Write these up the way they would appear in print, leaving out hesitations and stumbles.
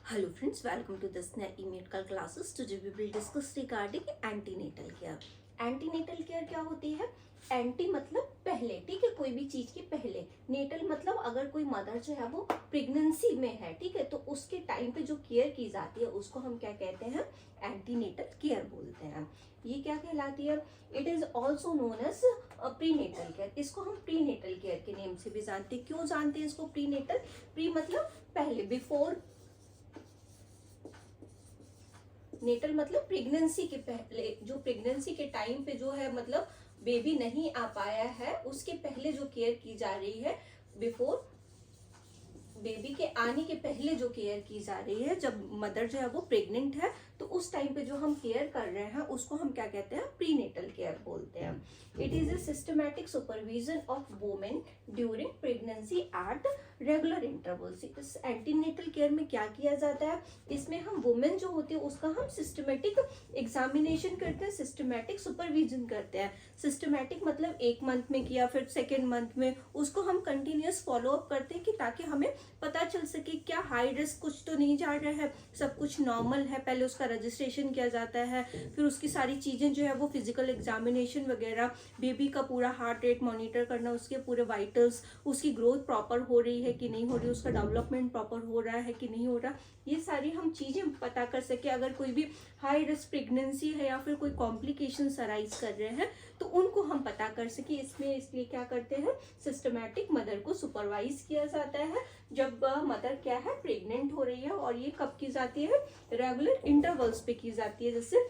Hello friends, welcome to this e-medical classes. Today we will discuss regarding antenatal care. Antenatal care क्या होती है? Anti मतलब पहले, ठीक है, कोई भी चीज के पहले। नेटल मतलब अगर कोई मदर जो है वो प्रेगनेंसी में है, ठीक है, तो उसके टाइम पे जो केयर की जाती है उसको हम क्या कहते हैं? एंटीनेटल केयर बोलते हैं। ये क्या कहलाती है? It is also known as prenatal care. इसको हम प्रीनेटल केयर के नेम से भी जानते हैं। क्यों जानते हैं इसको प्रीनेटल? प्री मतलब पहले, बिफोर, नेटल मतलब प्रेगनेंसी के पहले, जो प्रेगनेंसी के टाइम पे जो है मतलब बेबी नहीं आ पाया है उसके पहले जो केयर की जा रही है, बिफोर, बेबी के आने के पहले जो केयर की जा रही है, जब मदर जो है वो प्रेग्नेंट है तो उस टाइम पे जो हम केयर कर रहे हैं उसको हम क्या कहते हैं? प्रीनेटल केयर बोलते हैं। It is a systematic supervision of women during pregnancy at regular intervals. इस एंटीनेटल केयर में क्या किया जाता है? इसमें हम वुमेन जो होती है उसका हम सिस्टमेटिक एग्जामिनेशन करते हैं, सिस्टमेटिक सुपरविजन करते हैं। सिस्टमेटिक मतलब एक मंथ में किया, फिर सेकेंड मंथ में उसको हम कंटिन्यूस फॉलो अप करते हैं कि ताकि हमें पता चल सके क्या हाई रिस्क कुछ तो नहीं जा रहा है, सब कुछ नॉर्मल है। पहले उसका रजिस्ट्रेशन किया जाता है, फिर उसकी सारी चीजें जो है वो फिजिकल एग्जामिनेशन वगैरह, बेबी का पूरा हार्ट रेट मॉनिटर करना, उसके पूरे वाइटल्स, उसकी ग्रोथ प्रॉपर हो रही है कि नहीं हो रही, उसका डेवलपमेंट प्रॉपर हो रहा है कि नहीं हो रहा, ये सारी हम चीजें पता कर सके। अगर कोई भी हाई रिस्क प्रेगनेंसी है या फिर कोई कॉम्प्लिकेशंस अराइज कर रहे हैं तो उनको हम पता कर सके। इसमें इसलिए क्या करते हैं? सिस्टमैटिक मदर को सुपरवाइज किया जाता है जब मदर क्या है? प्रेग्नेंट हो रही है। और ये कब की जाती है? रेगुलर इंटरवल्स पे की जाती है। जैसे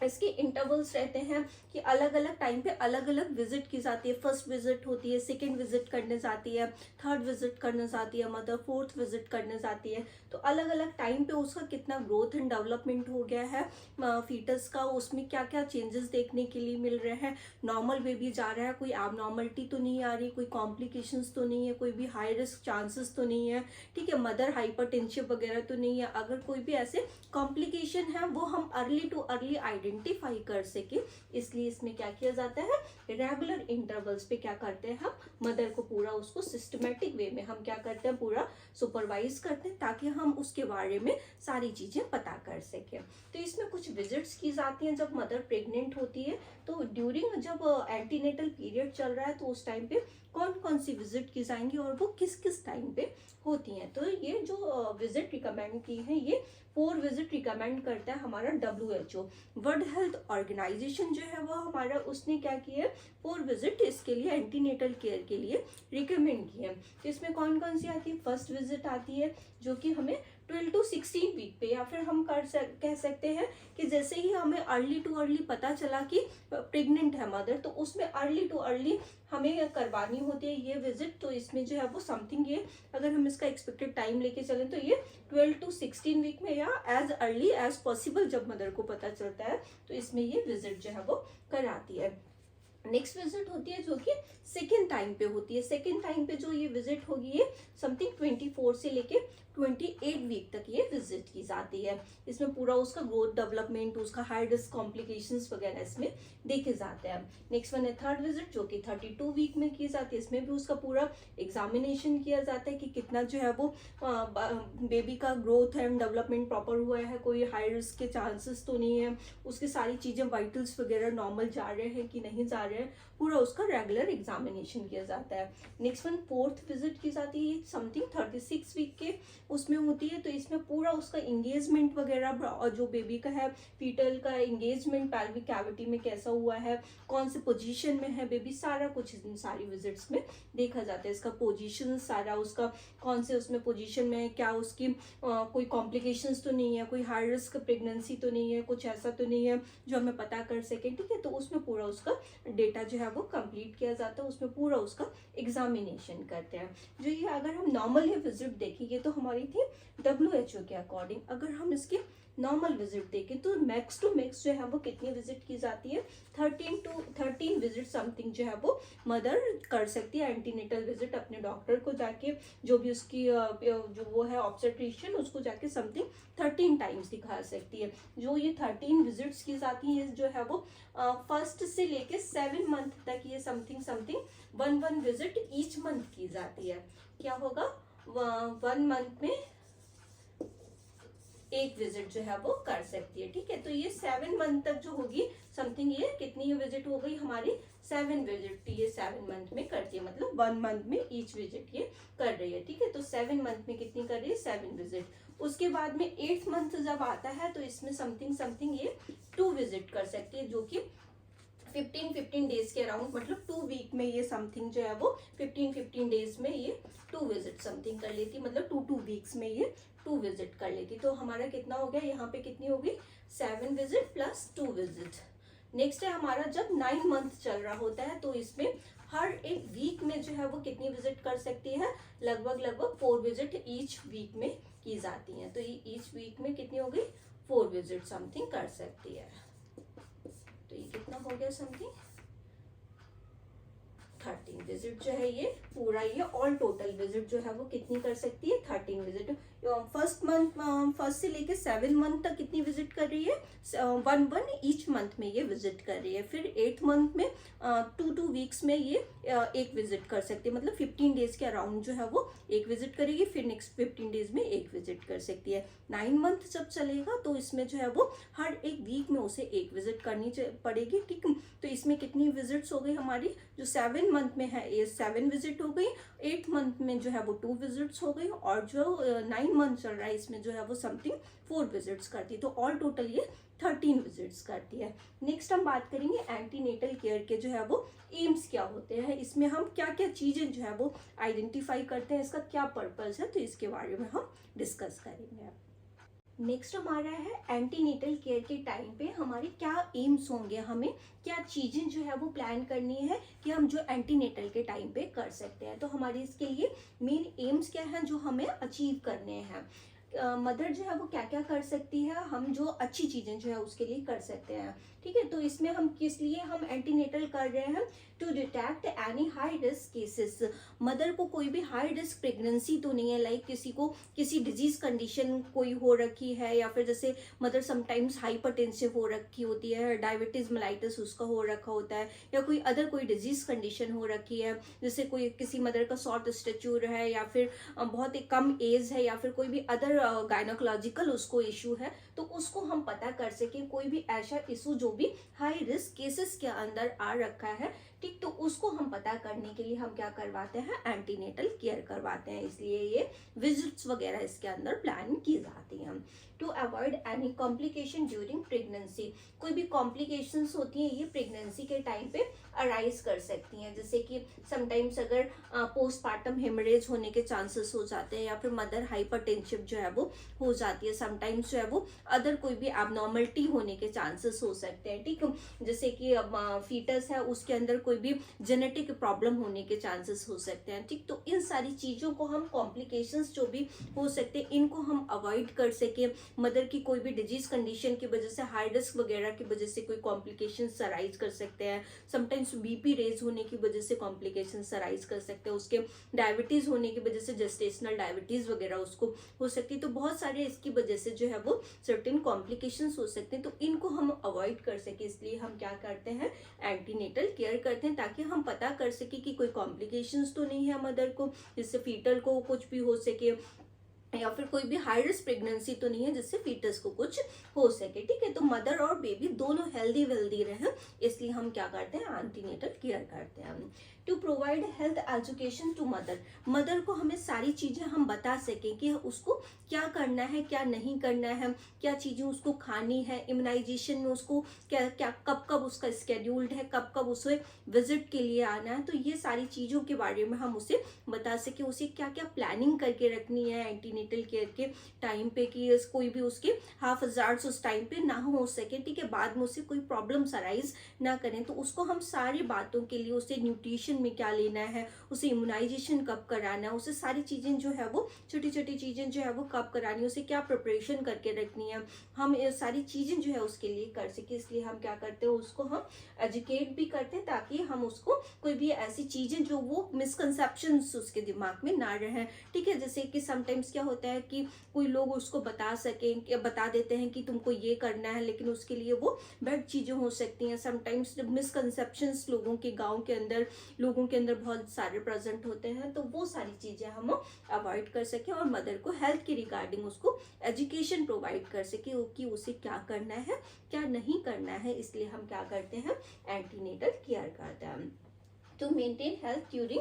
इसके इंटरवल्स रहते हैं कि अलग अलग टाइम पे अलग अलग विजिट की जाती है। फर्स्ट विजिट होती है, सेकंड विजिट करने जाती है, थर्ड विजिट करने जाती है मदर, फोर्थ विजिट करने जाती है। तो अलग अलग टाइम पे उसका कितना ग्रोथ एंड डेवलपमेंट हो गया है फीटस का, उसमें क्या क्या चेंजेस देखने के लिए मिल रहे हैं, नॉर्मल बेबी जा रहा है, कोई एबनॉर्मलिटी तो नहीं आ रही, कोई कॉम्प्लिकेशंस तो नहीं है, कोई भी हाई रिस्क चांसेस तो नहीं है, ठीक है, मदर हाइपरटेंशन वगैरह तो नहीं है। अगर कोई भी ऐसे कॉम्प्लिकेशन है वो हम अर्ली टू अर्ली आइडेंटिफाई कर सके, इसलिए इसमें क्या किया जाता है? रेगुलर इंटरवल्स पे क्या करते हैं? हम मदर को पूरा उसको सिस्टमेटिक वे में हम क्या करते हैं? पूरा सुपरवाइज करते हैं ताकि हम उसके बारे में सारी चीजें पता कर सके। तो इसमें कुछ विजिट्स की जाती हैं जब मदर प्रेग्नेंट होती है। तो ड्यूरिंग जब एंटीनेटल पीरियड चल रहा है तो उस टाइम पे कौन कौन सी विजिट की जाएंगी और वो किस किस टाइम पे होती हैं? तो ये जो विजिट रिकमेंड की है, ये 4 विजिट रिकमेंड करता है हमारा WHO, वर्ल्ड हेल्थ ऑर्गेनाइजेशन जो है वो हमारा, उसने क्या किया है? 4 विजिट इसके लिए एंटीनेटल केयर के लिए रिकमेंड की है। तो इसमें कौन कौन सी आती है? फर्स्ट विजिट आती है जो कि हमें 12 to 16 वीक पे, या फिर हम कह सकते हैं कि जैसे ही हमें अर्ली टू अर्ली पता चला कि प्रेग्नेंट है मदर, तो उसमें अर्ली टू अर्ली हमें करवानी होती है ये विजिट। तो इसमें जो है वो समथिंग, ये अगर हम इसका एक्सपेक्टेड टाइम लेके चलें तो ये 12 to 16 वीक में या एज अर्ली एज पॉसिबल जब मदर को पता चलता है तो इसमें ये विजिट जो है वो कराती है। नेक्स्ट विजिट होती है जो कि सेकेंड टाइम पे होती है। सेकेंड टाइम पे जो ये विजिट होगी, ये समथिंग 24 से लेके 28 वीक तक ये विजिट की जाती है। इसमें पूरा उसका ग्रोथ डेवलपमेंट, उसका हाई रिस्क कॉम्प्लिकेशंस वगैरह इसमें देखे जाते हैं। नेक्स्ट वन है थर्ड विजिट जो कि 32 वीक में की जाती है। इसमें भी उसका पूरा एग्जामिनेशन किया जाता है कि कितना जो है वो बेबी का ग्रोथ एंड डेवलपमेंट प्रॉपर हुआ है, कोई हाई रिस्क के चांसेस तो नहीं है, उसकी सारी चीजें वाइटल्स वगैरह नॉर्मल जा रहे हैं कि नहीं जा रहे हैं, पूरा उसका रेगुलर एग्जामिनेशन किया जाता है। नेक्स्ट वन फोर्थ विजिट की जाती है, समथिंग 36 वीक के उसमें होती है। तो इसमें पूरा उसका इंगेजमेंट वगैरह, और जो बेबी का है फीटल का इंगेजमेंट पैल्विक कैविटी में कैसा हुआ है, कौन से पोजीशन में है बेबी, सारा कुछ इन सारी विजिट्स में देखा जाता है। इसका पोजीशन सारा, उसका कौन से उसमें पोजीशन में है, क्या उसकी कोई कॉम्प्लिकेशंस तो नहीं है, कोई हाई रिस्क प्रेगनेंसी तो नहीं है, कुछ ऐसा तो नहीं है जो हमें पता कर सके, ठीक है। तो उसमें पूरा उसका डेटा जो है वो कंप्लीट किया जाता है, उसमें पूरा उसका एग्जामिनेशन करते हैं। जो ये अगर हम नॉर्मल ही विजिट देखेंगे तो हमारी थी WHO के अकॉर्डिंग। अगर हम इसके नॉर्मल विजिट देखें तो मैक्स टू मैक्स जो है वो कितनी विजिट की जाती है? 13 विजिट समथिंग जो है वो मदर कर सकती है एंटीनेटल विजिट अपने डॉक्टर को जाके, जो भी उसकी जो वो है ऑब्स्टेट्रिशियन, उसको जाके समथिंग 13 टाइम्स दिखा सकती है। जो ये 13 विजिट्स की जाती है जो है वो फर्स्ट से लेके 7 मंथ तक ये समथिंग 1 विजिट ईच मंथ की जाती है। क्या होगा? 1 मंथ में एक विजिट जो है वो कर सकती है। ठीक है, तो ये 7 मंथ तक जो होगी समथिंग, ये कितनी विजिट हो गई हमारी 7 विजिट, ये 7 मंथ में करती है, मतलब 1 मंथ में ईच विजिट ये कर रही है। ठीक है, तो 7 मंथ में कितनी कर रही है 7 विजिट। उसके बाद में 8th मंथ जब आता है तो इसमें समथिंग ये 2 विजिट कर सकती है, जो कि 15 डेज के अराउंड, मतलब 2 वीक में ये समथिंग जो है वो 15 डेज में ये 2 विजिट समथिंग कर लेती, मतलब 2 वीक्स में ये 2 विजिट कर लेती। तो हमारा कितना हो गया यहाँ पे, कितनी होगी 7 विजिट प्लस 2 विजिट। नेक्स्ट है हमारा जब 9 मंथ चल रहा होता है तो इसमें हर एक वीक में जो है वो कितनी विजिट कर सकती है, लगभग 4 विजिट ईच वीक में की जाती है। तो ईच वीक में कितनी हो गई 4 विजिट समथिंग कर सकती है। तो ये कितना हो गया समथिंग 13 विजिट जो है ये पूरा, ये ऑल टोटल विजिट जो है वो कितनी कर सकती है 13 विजिट। फर्स्ट से लेके 7 मंथ तक कितनी विजिट कर रही है 1 ईच मंथ में ये विजिट कर रही है। फिर 8th मंथ में 2 वीक्स में ये एक विजिट कर सकती है, मतलब 15 डेज के अराउंड जो है वो एक विजिट करेगी, फिर नेक्स्ट 15 डेज में एक विजिट कर सकती है। 9 मंथ जब चलेगा तो इसमें जो है वो हर एक वीक में उसे एक विजिट करनी पड़ेगी। ठीक, तो इसमें कितनी विजिट्स हो गई हमारी, जो 7 मंथ में है ये 7 विजिट हो गई, 8th मंथ में जो है वो 2 विजिट्स हो गई, और जो 9 मंथ चल रहा है इसमें जो है वो समथिंग 4 विजिट्स करती है। तो ऑल टोटल ये 13 विजिट्स करती है। नेक्स्ट हम बात करेंगे एंटीनेटल केयर के जो है वो एम्स क्या होते हैं, इसमें हम क्या क्या चीजें जो है वो आइडेंटिफाई करते हैं, इसका क्या पर्पस है, तो इसके बारे में हम डिस्कस करेंगे। नेक्स्ट हमारा है एंटीनेटल केयर के टाइम पे हमारे क्या एम्स होंगे, हमें क्या चीजें जो है वो प्लान करनी है कि हम जो एंटीनेटल के टाइम पे कर सकते हैं। तो हमारे इसके लिए मेन एम्स क्या हैं जो हमें अचीव करने हैं। मदर जो है वो क्या क्या कर सकती है, हम जो अच्छी चीजें जो है उसके लिए कर सकते हैं। ठीक है, तो इसमें हम किस लिए हम एंटीनेटल कर रहे हैं, to detect any high risk cases. Mother को कोई भी हाई रिस्क प्रेगनेंसी तो नहीं है, लाइक किसी को किसी डिजीज कंडीशन कोई हो रखी है, या फिर जैसे मदर समटाइम्स हाइपरटेंसिव हो रखी होती है, डायबिटीज मेलाइटिस उसका हो रखा होता है, या कोई अदर कोई डिजीज कंडीशन हो रखी है, जैसे कोई किसी मदर का शॉर्ट स्टेचर है, या फिर बहुत ही कम एज है, या फिर कोई भी अदर गायनोकोलॉजिकल उसको इशू है, तो उसको हम पता कर सके कोई भी ऐसा इशू जो भी हाई रिस्क केसेस के अंदर आ रखा है। ठीक, तो उसको हम पता करने के लिए हम क्या करवाते हैं, एंटीनेटल केयर करवाते हैं, इसलिए ये विजिट्स वगैरह इसके अंदर प्लान की जाती हैं। To avoid any complication during pregnancy, कोई भी कॉम्प्लिकेशंस होती हैं ये प्रेगनेंसी के टाइम पे अराइज कर सकती हैं, जैसे कि समटाइम्स अगर पोस्टमार्टम हेमरेज होने के चांसेस हो जाते हैं, या फिर मदर हाइपरटेंसिव जो है वो हो जाती है, समटाइम्स जो है वो अदर कोई भी एबनॉर्मलिटी होने के चांसेस हो सकते हैं। ठीक, जैसे कि फीटस है उसके अंदर कोई भी जेनेटिक प्रॉब्लम होने के चांसेस हो सकते हैं। ठीक, तो इन सारी चीजों को हम कॉम्प्लिकेशंस जो भी हो सकते हैं इनको हम अवॉइड कर सके। मदर की कोई भी डिजीज कंडीशन की वजह से, हाई रिस्क वगैरह की वजह से कोई कॉम्प्लिकेशंस अराइज कर सकते हैं, समटाइम्स बीपी रेज होने की वजह से कॉम्प्लिकेशंस अराइज कर सकते हैं, उसके डायबिटीज होने की वजह से जेस्टेशनल डायबिटीज वगैरह उसको हो सकती है। तो बहुत सारे इसकी वजह से जो है वो सर्टेन कॉम्प्लिकेशंस हो सकते हैं, तो इनको हम अवॉइड कर सके, इसलिए हम क्या करते हैं एंटीनेटल केयर करते हैं, ताकि हम पता कर सके कि कोई कॉम्प्लिकेशंस तो नहीं है मदर को, जिससे फीटल को कुछ भी हो सके, या फिर कोई भी हाई रिस्क प्रेगनेंसी तो नहीं है जिससे फीटस को कुछ हो सके। ठीक है, तो मदर और बेबी दोनों हेल्दी वेल्दी रहे, इसलिए हम क्या करते हैं एंटीनेटल केयर करते हैं। To provide health education to mother, mother को हमें सारी चीजें हम बता सकें कि उसको क्या करना है क्या नहीं करना है, क्या चीजें उसको खानी है, इम्यूनाइजेशन में उसको क्या क्या कब कब उसका स्केड्यूल्ड है, कब कब उसे विजिट के लिए आना है, तो ये सारी चीजों के बारे में हम उसे बता सके, उसे क्या क्या प्लानिंग करके रखनी है एंटीनेटल केयर के टाइम पे, कि कोई भी उसके हाफ हजार्ड्स उस टाइम पे ना हो सके। ठीक है, बाद में उसे कोई प्रॉब्लम्स अराइज ना करें, तो उसको हम सारी बातों के लिए, उसे न्यूट्रिशन में क्या लेना है, उसे इम्यूनाइजेशन कब कराना है, उसे सारी चीजें जो है वो छोटी छोटी चीजें जो है वो कब करानी है, उसे क्या प्रिपरेशन करके रखनी है, हम ये सारी चीजें जो है उसके लिए कर सके, इसलिए हम क्या करते हैं उसको हम एजुकेट भी करते हैं, ताकि हम उसको कोई भी ऐसी चीजें जो वो मिसकंसेप्शंस उसके दिमाग में ना रहे। ठीक है, जैसे कि समटाइम्स क्या होता है कि कोई लोग उसको बता सकें, बता देते हैं कि तुमको ये करना है, लेकिन उसके लिए वो बैड चीज़ें हो सकती हैं। समटाइम्स मिसकंसेप्शंस लोगों के गांव के अंदर, लोगों के अंदर बहुत सारे प्रेजेंट होते हैं, तो वो सारी चीज़ें हम अवॉइड कर सकें और मदर को हेल्थ के रिगार्डिंग उसको एजुकेशन प्रोवाइड कर सके कि उसे क्या करना है, क्या नहीं करना है। इसलिए हम क्या करते हैं, एंटीनेटल केयर करते हैं to maintain health during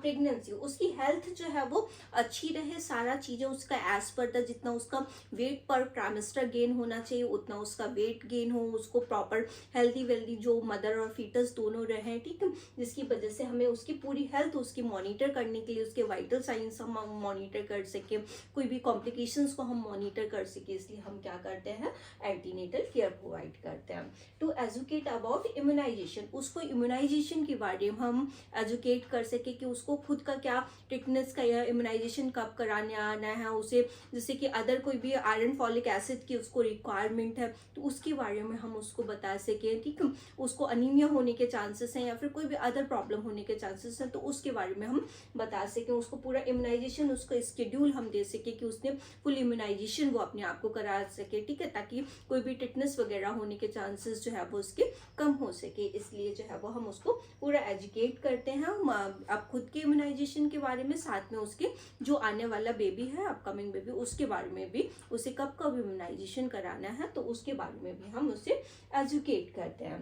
pregnancy. उसकी हेल्थ जो है वो अच्छी रहे, सारा चीज़ें उसका एज पर द, जितना उसका वेट पर ट्राइमेस्टर गेन होना चाहिए उतना उसका वेट गेन हो, उसको प्रॉपर हेल्दी वेल्दी जो मदर और फीटस दोनों रहें, ठीक है, जिसकी वजह से हमें उसकी पूरी हेल्थ उसकी मॉनिटर करने के लिए उसके वाइटल साइंस हम मॉनिटर कर सके, कोई भी कॉम्प्लिकेशंस को हम मॉनिटर कर सके। इसलिए हम क्या करते हैं, एंटीनेटल केयर प्रोवाइड करते हैं। टू एजुकेट अबाउट इम्यूनाइजेशन, उसको इम्यूनाइजेशन के बारे में हम एजुकेट कर सके कि उसको खुद का क्या टिटनेस का या इम्यूनाइजेशन कब कराने आना है उसे, जैसे कि अदर कोई भी आयरन फॉलिक एसिड की उसको रिक्वायरमेंट है तो उसके बारे में हम उसको बता सकें, ठीक है, उसको अनीमिया होने के चांसेस हैं या फिर कोई भी अदर प्रॉब्लम होने के चांसेस हैं तो उसके बारे में हम बता सकें, उसको पूरा इम्यूनाइजेशन उसका स्केड्यूल हम दे सके कि उसने फुल इम्यूनाइजेशन वो अपने आप को करा सके, ठीक है, ताकि कोई भी टिटनेस वगैरह होने के चांसेस जो है वो उसके कम हो सके। इसलिए जो है वो हम उसको पूरा एजुकेट करते हैं अब खुद के इम्यूनाइजेशन के बारे में, साथ में उसके जो आने वाला बेबी है, अपकमिंग बेबी, उसके बारे में भी, उसे कब कब इम्यूनाइजेशन कराना है तो उसके बारे में भी हम उसे एजुकेट करते हैं।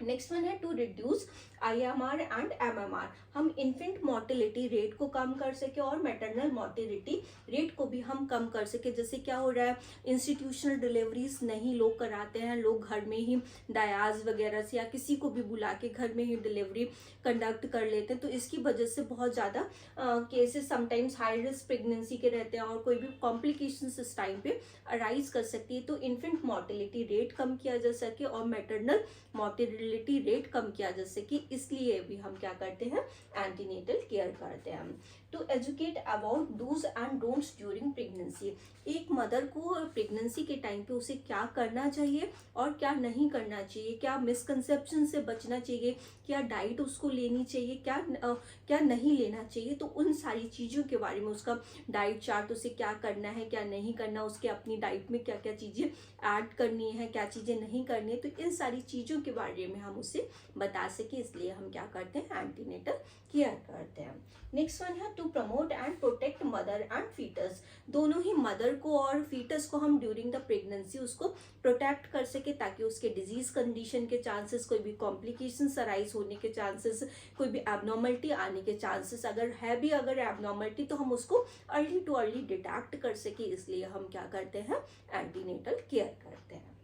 नेक्स्ट वन है to reduce IMR and MMR। हम इन्फेंट मोर्टेलिटी रेट को कम कर सके और मैटरनल मोर्टेलिटी रेट को भी हम कम कर सके। जैसे क्या हो रहा है, इंस्टीट्यूशनल डिलीवरीज नहीं लोग कराते हैं, लोग घर में ही डायाज वगैरह से या किसी को भी बुला के घर में ही डिलीवरी कंडक्ट कर लेते हैं, तो इसकी वजह से बहुत ज़्यादा cases sometimes high risk pregnancy के रहते हैं और कोई भी कॉम्प्लिकेशंस इस टाइम पे अराइज कर सकती है। तो इन्फेंट मोर्टेलिटी रेट कम किया जा सके और मैटरनल मोर्टेलिटी रेट कम किया जा सके, इसलिए भी हम क्या करते हैं, एंटीनेटल केयर करते हैं। To educate about dos and don'ts during pregnancy. एक मदर को प्रेगनेंसी के टाइम पे उसे क्या करना चाहिए और क्या नहीं करना चाहिए, क्या मिसकंसेप्शन से बचना चाहिए, क्या डाइट उसको लेनी चाहिए, क्या नहीं लेना चाहिए, तो उन सारी चीज़ों के बारे में, उसका डाइट चार्ट, उसे क्या करना है क्या नहीं करना, उसके अपनी डाइट में क्या क्या चीज़ें ऐड करनी है, क्या चीज़ें नहीं करनी है, तो इन सारी चीज़ों के बारे में हम उसे बता सके, इसलिए हम क्या करते हैं, एंटीनेटल केयर करते हैं। नेक्स्ट वन है to promote and protect mother and foetus. दोनों ही मदर को और फीटस को हम ड्यूरिंग द प्रेगनेंसी उसको प्रोटेक्ट कर सके ताकि उसके डिजीज कंडीशन के चांसेस, कोई भी कॉम्प्लिकेशंस अराइज होने के चांसेस, कोई भी एबनॉर्मलिटी आने के चांसेस अगर है भी, अगर एबनॉर्मलिटी तो हम उसको अर्ली टू अर्ली डिटेक्ट कर सके, इसलिए हम क्या करते हैं, एंटीनेटल केयर करते हैं।